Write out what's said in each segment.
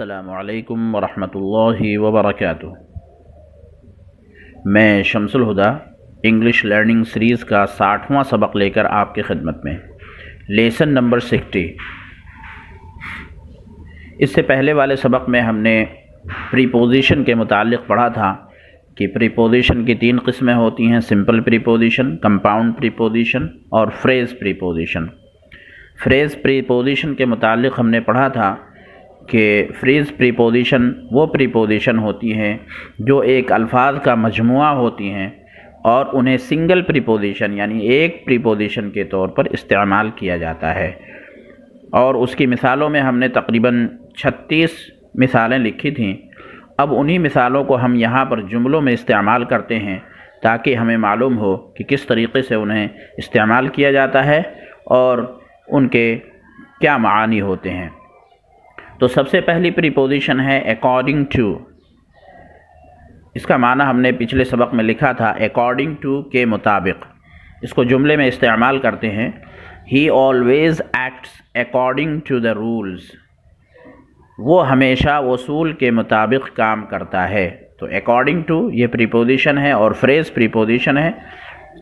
अस्सलामु अलैकुम वरहमतुल्लाहि वबरकातुहू। मैं शम्सुल हुदा इंग्लिश लर्निंग सीरीज़ का 60वां सबक लेकर आपकी खिदमत में। Lesson number 60। इससे पहले वाले सबक में हमने प्रीपोजिशन के मुताल्लिक़ पढ़ा था कि प्रीपोजिशन की 3 किस्में होती हैं: सिंपल प्रीपोजिशन, कंपाउंड प्रीपोजिशन और फ्रेज़ प्रीपोजिशन। फ्रेज़ प्रीपोजिशन के मुताल्लिक़ हमने पढ़ा था कि फ्रेज़ प्रीपोजिशन वो प्रीपोजिशन होती हैं जो एक अल्फाज का मजमुआ होती हैं और उन्हें सिंगल प्रीपोजिशन यानी एक प्रीपोजिशन के तौर पर इस्तेमाल किया जाता है। और उसकी मिसालों में हमने तकरीबन 36 मिसालें लिखी थीं। अब उन्हीं मिसालों को हम यहाँ पर जुमलों में इस्तेमाल करते हैं ताकि हमें मालूम हो कि किस तरीक़े से उन्हें इस्तेमाल किया जाता है और उनके क्या मानी होते हैं। तो सबसे पहली प्रीपोजिशन है अकॉर्डिंग टू। इसका माना हमने पिछले सबक में लिखा था अकॉर्डिंग टू के मुताबिक। इसको जुमले में इस्तेमाल करते हैं। He always acts according to the rules. वो हमेशा उसूल के मुताबिक काम करता है। तो अकॉर्डिंग टू ये प्रीपोजिशन है और फ्रेज़ प्रीपोजिशन है।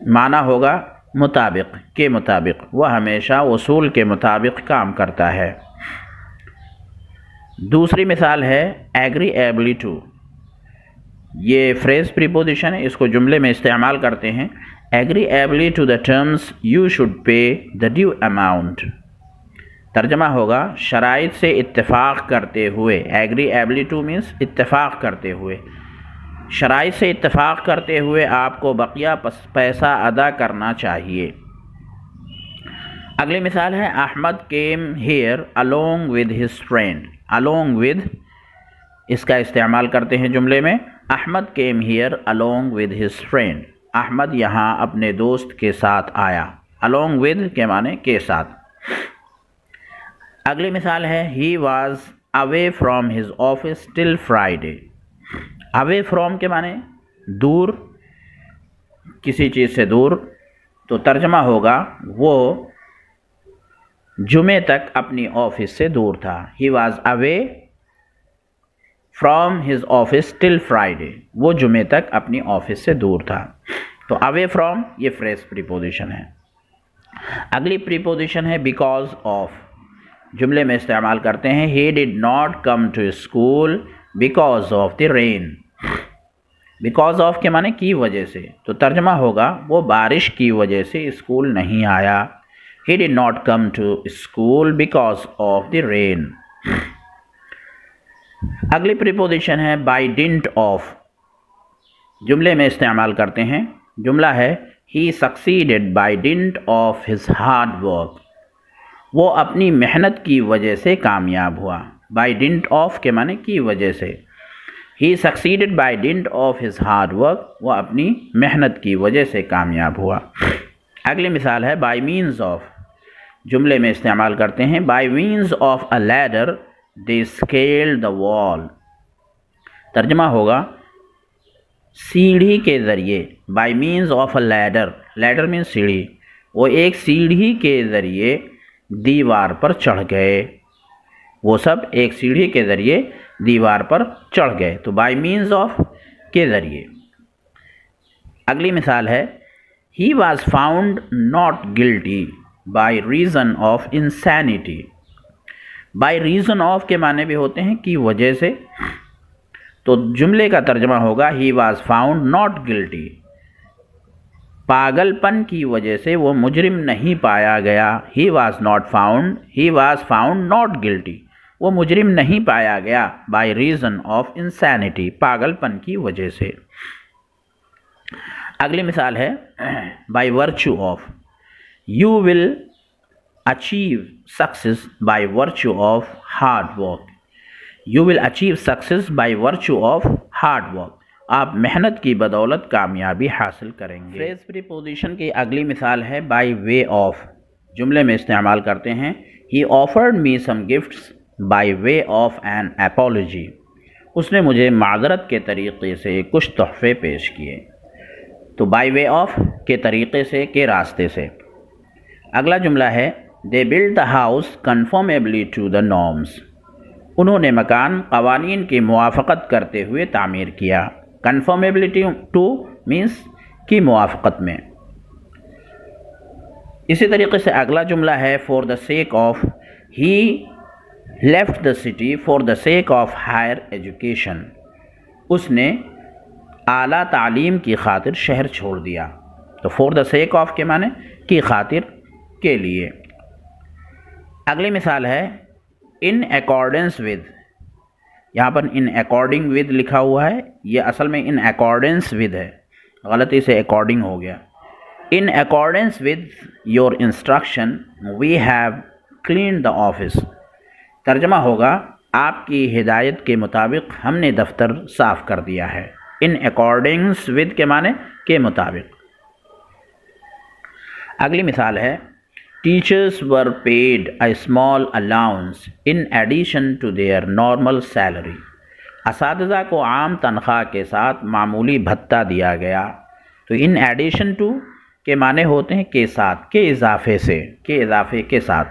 माना होगा मुताबिक, के मुताबिक। वह हमेशा उसूल के मुताबिक काम करता है। दूसरी मिसाल है एग्रीएबली टू। ये फ्रेज़ प्रीपोजिशन है, इसको जुमले में इस्तेमाल करते हैं। Agreeably to the terms you should pay the due amount. तर्जमा होगा शराइत से इत्तेफाक करते हुए। एग्रीएबली टू मीन्स इत्तेफाक करते हुए। शराइत से इत्तेफाक करते हुए आपको बकिया पैसा अदा करना चाहिए। अगली मिसाल है Ahmed came here along with his friend. Along with इसका इस्तेमाल करते हैं जुमले में। Ahmed came here along with his friend. Ahmed यहाँ अपने दोस्त के साथ आया। अलोंग विद के माने के साथ। अगली मिसाल है he was away from his office till Friday. Away from के माने दूर, किसी चीज़ से दूर। तो तर्जमा होगा वो जुमे तक अपनी ऑफिस से दूर था। He was away from his office till Friday. वो जुमे तक अपनी ऑफिस से दूर था। तो अवे फ्रॉम ये फ्रेज़ प्रीपोजिशन है। अगली प्रीपोजिशन है बिकॉज ऑफ। जुमले में इस्तेमाल करते हैं। He did not come to school because of the rain. Because of के माने की वजह से। तो तर्जमा होगा वो बारिश की वजह से स्कूल नहीं आया। He did not come to school because of the rain. अगली प्रीपोजिशन है by dint of। जुमले में इस्तेमाल करते हैं। जुमला है he succeeded by dint of his hard work। वो अपनी मेहनत की वजह से कामयाब हुआ। by dint of के माने की वजह से। he succeeded by dint of his hard work। वो अपनी मेहनत की वजह से कामयाब हुआ। अगली मिसाल है by means of। जुमले में इस्तेमाल करते हैं। by means of a ladder they scaled the wall। तर्जमा होगा सीढ़ी के ज़रिए। by means of a ladder, ladder means सीढ़ी। वो एक सीढ़ी के ज़रिए दीवार पर चढ़ गए। वो सब एक सीढ़ी के ज़रिए दीवार पर चढ़ गए। तो by means of के ज़रिए। अगली मिसाल है he was found not guilty by reason of insanity। by reason of के माने भी होते हैं की वजह से। तो जुमले का तर्जमा होगा he was found not guilty। पागलपन की वजह से वो मुजरिम नहीं पाया गया। he was found not guilty। वो मुजरिम नहीं पाया गया by reason of insanity, पागलपन की वजह से। अगली मिसाल है by virtue of। You will achieve success by virtue of hard work। You will achieve success by virtue of hard work। आप मेहनत की बदौलत कामयाबी हासिल करेंगे। फ्रेज़ प्रीपोजिशन की अगली मिसाल है by way of। जुमले में इस्तेमाल करते हैं। He offered me some gifts by way of an apology। उसने मुझे माज़रत के तरीक़े से कुछ तोहफ़े पेश किए। तो by way of के तरीक़े से, के रास्ते से। अगला जुमला है they built the house conformably to the norms। उन्होंने मकान कवानीन की मुवाफ़क़त करते हुए तामीर किया। कन्फर्मेबिलिटी टू मीन्स की मुवाफ़क़त में। इसी तरीके से अगला जुमला है for the sake of. He left the city for the sake of higher education. उसने आला तालीम की खातिर शहर छोड़ दिया। तो फॉर द सेक ऑफ के माने की खातिर, के लिए। अगली मिसाल है इन अकॉर्डेंस विद। यहाँ पर इन अकॉर्डिंग विद लिखा हुआ है, ये असल में इन अकॉर्डेंस विद है, गलती से अकॉर्डिंग हो गया। In accordance with your instruction we have clean the office. तर्जमा होगा आपकी हिदायत के मुताबिक हमने दफ्तर साफ़ कर दिया है। इन अकॉर्डिंग्स विद के माने के मुताबिक। अगली मिसाल है teachers were paid a small allowance in addition to their normal salary. असातिज़ा को आम तनख्वाह के साथ मामूली भत्ता दिया गया। तो इन एडिशन टू के माने होते हैं के साथ, के इजाफे से, के इजाफे के साथ।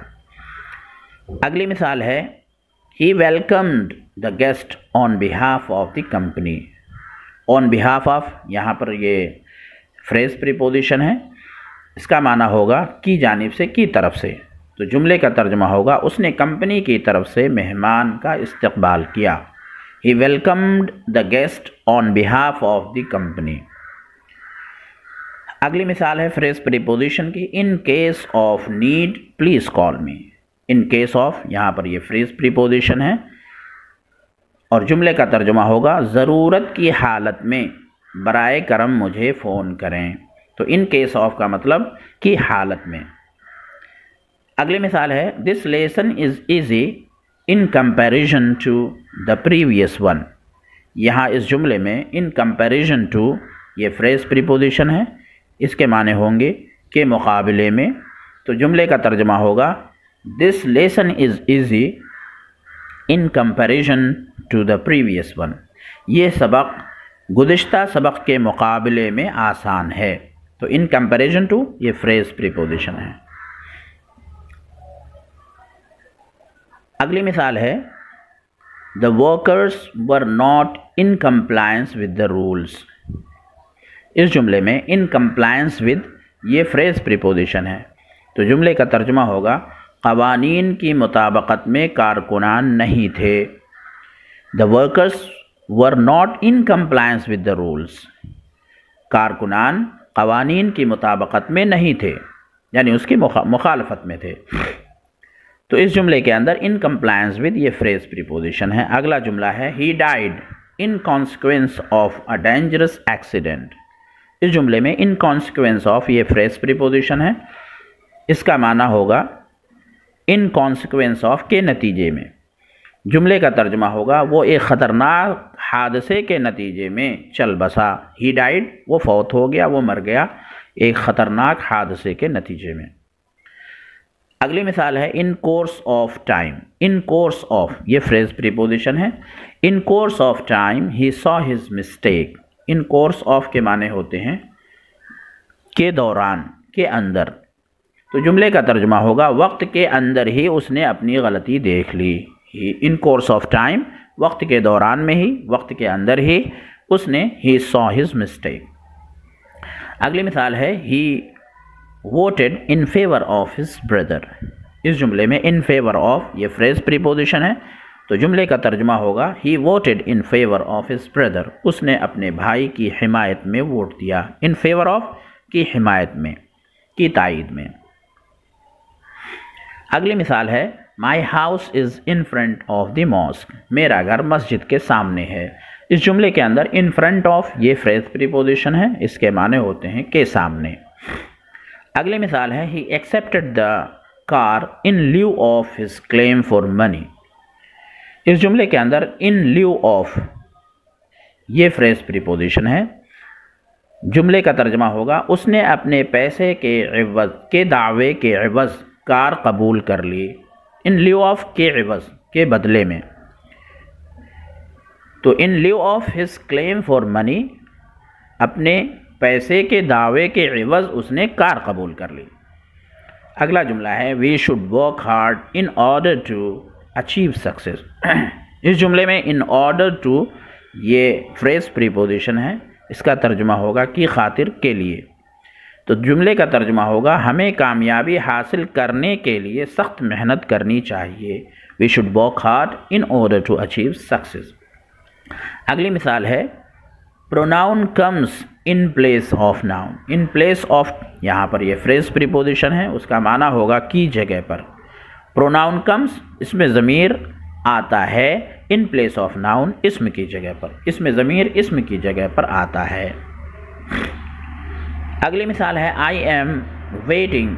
अगली मिसाल है he welcomed the guest on behalf of the company. On behalf of, यहाँ पर ये फ्रेज प्रीपोजिशन है, इसका माना होगा की जानिब से, की तरफ से। तो जुमले का तर्जुमा होगा उसने कंपनी की तरफ से मेहमान का इस्तकबाल किया। He welcomed the guest on behalf of the company. अगली मिसाल है फ्रेज प्रीपोजिशन की in case of need please call me. In case of, यहाँ पर ये फ्रेज प्रीपोजिशन है और जुमले का तर्जुमा होगा ज़रूरत की हालत में बराए करम मुझे फ़ोन करें। तो इन केस ऑफ का मतलब की हालत में। अगली मिसाल है this lesson is easy in comparison to the previous one. यहाँ इस जुमले में इन कंपैरिजन टू ये फ्रेज प्रीपोजिशन है, इसके माने होंगे के मुकाबले में। तो जुमले का तर्जुमा होगा this lesson is easy in comparison to the previous one. ये सबक गुज़िश्ता सबक के मुकाबले में आसान है। तो इन कंपैरिजन टू ये फ्रेज प्रीपोजिशन है। अगली मिसाल है the workers were not in compliance with the rules. इस जुमले में इन कंप्लायंस विद ये फ्रेज प्रीपोजिशन है। तो जुमले का तर्जुमा होगा क़वानीन की मुताबकत में कारकुनान नहीं थे। The workers were not in compliance with the rules. कारकुनान क़वानीन की मुताबकत में नहीं थे, यानी उसकी मुखालफत में थे। तो इस जुमले के अंदर इन कंप्लायंस विद ये फ्रेज प्रीपोजिशन है। अगला जुमला है he died in consequence of a dangerous accident. इस जुमले में इन कॉन्सिक्वेंस ऑफ ये फ्रेज प्रीपोजिशन है, इसका माना होगा इन कॉन्सिक्वेंस ऑफ के नतीजे में। जुमले का तर्जुमा होगा वो एक ख़तरनाक हादसे के नतीजे में चल बसा। ही डाइड वो फौत हो गया, वो मर गया एक ख़तरनाक हादसे के नतीजे में। अगली मिसाल है in course of time. In course of ये फ्रेज प्रीपोजिशन है। In course of time he saw his mistake. In course of के माने होते हैं के दौरान, के अंदर। तो जुमले का तर्जुमा होगा वक्त के अंदर ही उसने अपनी गलती देख ली। इन कोर्स ऑफ टाइम वक्त के दौरान में ही, वक्त के अंदर ही उसने ही सॉ हिज मिस्टेक। अगली मिसाल है he voted in favour of his brother. इस जुमले में इन फेवर ऑफ ये फ्रेज प्रीपोजिशन है। तो जुमले का तर्जुमा होगा he voted in favour of his brother. उसने अपने भाई की हिमायत में वोट दिया। इन फेवर ऑफ की हिमायत में, की तायीद में। अगली मिसाल है my house is in front of the mosque. मेरा घर मस्जिद के सामने है। इस जुमले के अंदर इन फ्रंट ऑफ ये फ्रेज प्रीपोजिशन है, इसके माने होते हैं के सामने। अगली मिसाल है he accepted the car in lieu of his claim for money. इस जुमले के अंदर इन ल्यू ऑफ ये फ्रेज प्रीपोजिशन है। जुमले का तर्जुमा होगा उसने अपने पैसे के इवज़, के दावे के इवज़ कार कबूल कर ली। इन ल्यू ऑफ के इवज़, के बदले में। तो in lieu of his claim for money, अपने पैसे के दावे के इवज़ उसने कार कबूल कर ली। अगला जुमला है we should work hard in order to achieve success. इस जुमले में इन ऑर्डर टू ये फ्रेज प्रीपोजिशन है, इसका तर्जुमा होगा की खातिर के लिए। तो जुमले का तर्जुमा होगा हमें कामयाबी हासिल करने के लिए सख्त मेहनत करनी चाहिए। We should work hard in order to achieve success. अगली मिसाल है pronoun comes in place of noun. In place of, यहाँ पर ये फ्रेज प्रीपोजिशन है, उसका माना होगा की जगह पर। प्रोनाउन कम्स, इसमें ज़मीर आता है, इन प्लेस ऑफ नाउन, इसम की जगह पर। इसमें ज़मीर इसम की जगह पर आता है। अगली मिसाल है I am waiting,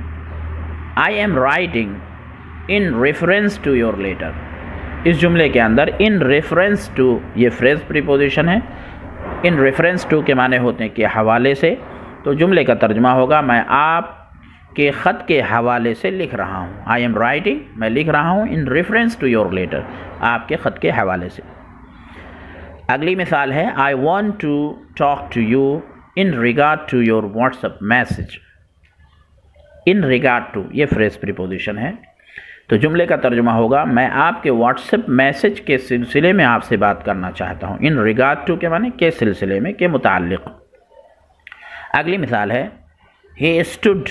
I am writing in reference to your letter. इस जुमले के अंदर इन रेफरेंस टू ये फ्रेज प्रीपोजिशन है। इन रेफरेंस टू के माने होते हैं कि हवाले से। तो जुमले का तर्जुमा होगा मैं आपके ख़त के हवाले से लिख रहा हूँ। आई एम राइटिंग, मैं लिख रहा हूँ, in reference to your letter, आपके ख़त के हवाले से। अगली मिसाल है I want to talk to you in regard to your WhatsApp message. In regard to ये फ्रेज प्रीपोजिशन है। तो जुमले का तर्जुमा होगा मैं आपके व्हाट्सएप मैसेज के सिलसिले में आपसे बात करना चाहता हूँ। इन रिगार्ड टू के माने के सिलसिले में, के मुताल्लिक़। अगली मिसाल है he stood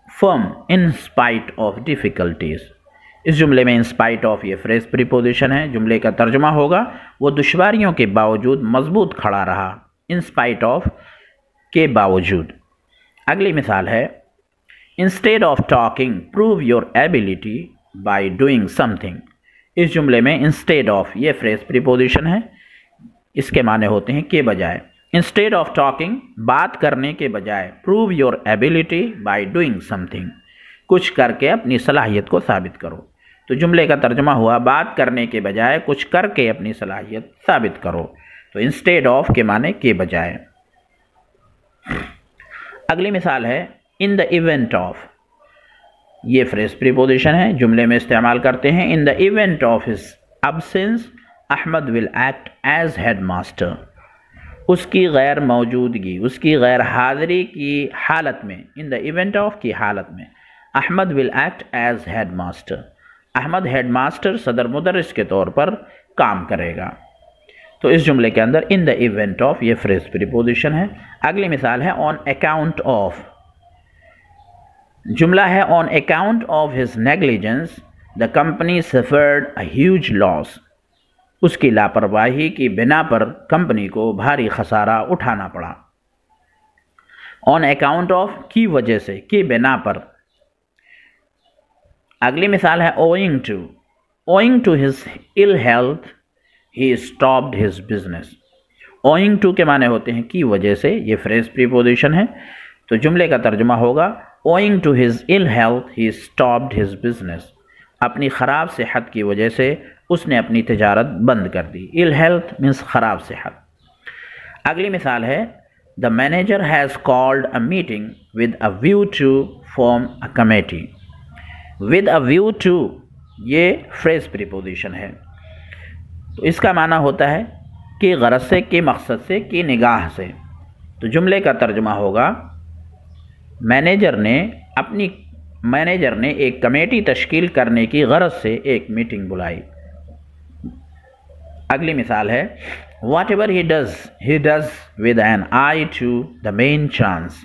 firm in spite of difficulties. इस जुमले में इन स्पाइट ऑफ ये फ्रेज प्रीपोजिशन है। जुमले का तर्जुमा होगा वो दुश्वारियों के बावजूद मजबूत खड़ा रहा। इन स्पाइट ऑफ के बावजूद। अगली मिसाल है instead of talking prove your ability by doing something. इस जुमले में इंस्टेड ऑफ ये फ्रेज प्रीपोजिशन है, इसके माने होते हैं के बजाय। इंस्टेड ऑफ टॉकिंग, बात करने के बजाय, prove your ability by doing something, कुछ करके अपनी सलाहियत को साबित करो। तो जुमले का तर्जुमा हुआ बात करने के बजाय कुछ करके अपनी सलाहियत साबित करो। तो इंस्टेड ऑफ के माने के बजाय। अगली मिसाल है इन द इवेंट ऑफ, ये फ्रेज प्रीपोजिशन है, जुमले में इस्तेमाल करते हैं। In the event of his absence Ahmed will act as head master. उसकी गैर मौजूदगी, उसकी गैर हाज़िरी की हालत में, इन द इवेंट ऑफ की हालत में, Ahmed will act as head master. Ahmed head master सदर मुदर्रिस के तौर पर काम करेगा। तो इस जुमले के अंदर इन द इवेंट ऑफ ये फ्रेज प्रीपोजिशन है। अगली मिसाल है ऑन अकाउंट ऑफ। जुमला है on account of his negligence the company suffered a huge loss. उसकी लापरवाही की बिना पर कंपनी को भारी खसारा उठाना पड़ा। ऑन अकाउंट ऑफ की वजह से, की बिना पर। अगली मिसाल है owing to. Owing to his ill health he stopped his business. Owing to के माने होते हैं की वजह से, ये फ्रेज प्रीपोजिशन है। तो जुमले का तर्जुमा होगा owing to his ill health he stopped his business. अपनी ख़राब सेहत की वजह से उसने अपनी तिजारत बंद कर दी। इल हेल्थ मीन्स ख़राब सेहत। अगली मिसाल है the manager has called a meeting with a view to form a committee. With a view to ये फ्रेज प्रीपोजिशन है। तो इसका माना होता है कि गरज से, कि मकसद से, कि निगाह से। तो जुमले का तर्जुमा होगा मैनेजर ने एक कमेटी तश्कील करने की गरज से एक मीटिंग बुलाई। अगली मिसाल है whatever he does with an eye to the main chance.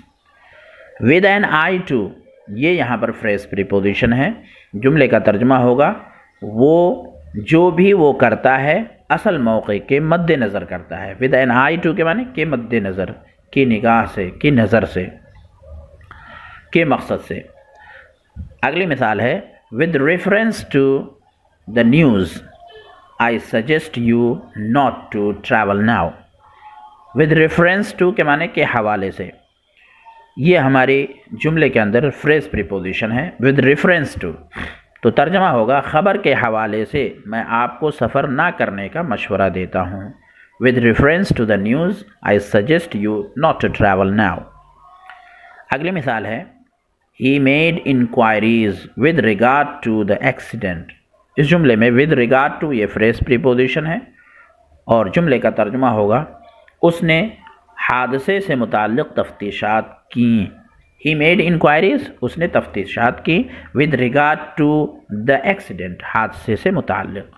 With an eye to ये यहाँ पर फ्रेज प्रीपोजिशन है। जुमले का तर्जुमा होगा वो जो भी वो करता है असल मौके के मद्देनज़र करता है। विद एन आई टू के माने के मद्देनज़र, की निगाह से, की नज़र से, के मकसद से। अगली मिसाल है with reference to the news I suggest you not to travel now. With reference to के माने के हवाले से। ये हमारे जुमले के अंदर फ्रेज प्रीपोजिशन है विद रेफरेंस टू। तो तर्जमा होगा ख़बर के हवाले से मैं आपको सफ़र ना करने का मशवरा देता हूँ। With reference to the news I suggest you not to travel now. अगली मिसाल है he made inquiries with regard to the accident. इस जुमले में विद रिगार्ड टू ये फ्रेज प्रीपोजिशन है और जुमले का तर्जुमा होगा उसने हादसे से मुताल्लिक़ तफ्तीशात की। ही मेड इंक्वायरीज, उसने तफ्तीशात की, with regard to the accident, हादसे से मुताल्लिक।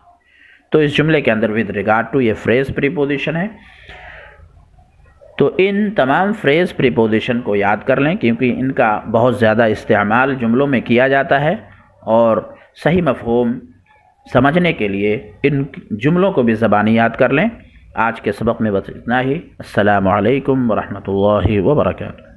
तो इस जुमले के अंदर विद रिगार्ड टू ये फ्रेज प्रीपोजिशन है। तो इन तमाम फ्रेज प्रीपोजिशन को याद कर लें क्योंकि इनका बहुत ज़्यादा इस्तेमाल जुमलों में किया जाता है, और सही मफ़हूम समझने के लिए इन जुमलों को भी ज़बानी याद कर लें। आज के सबक में बस इतना ही। अस्सलामु अलैकुम व रहमतुल्लाहि व बरकातुहू।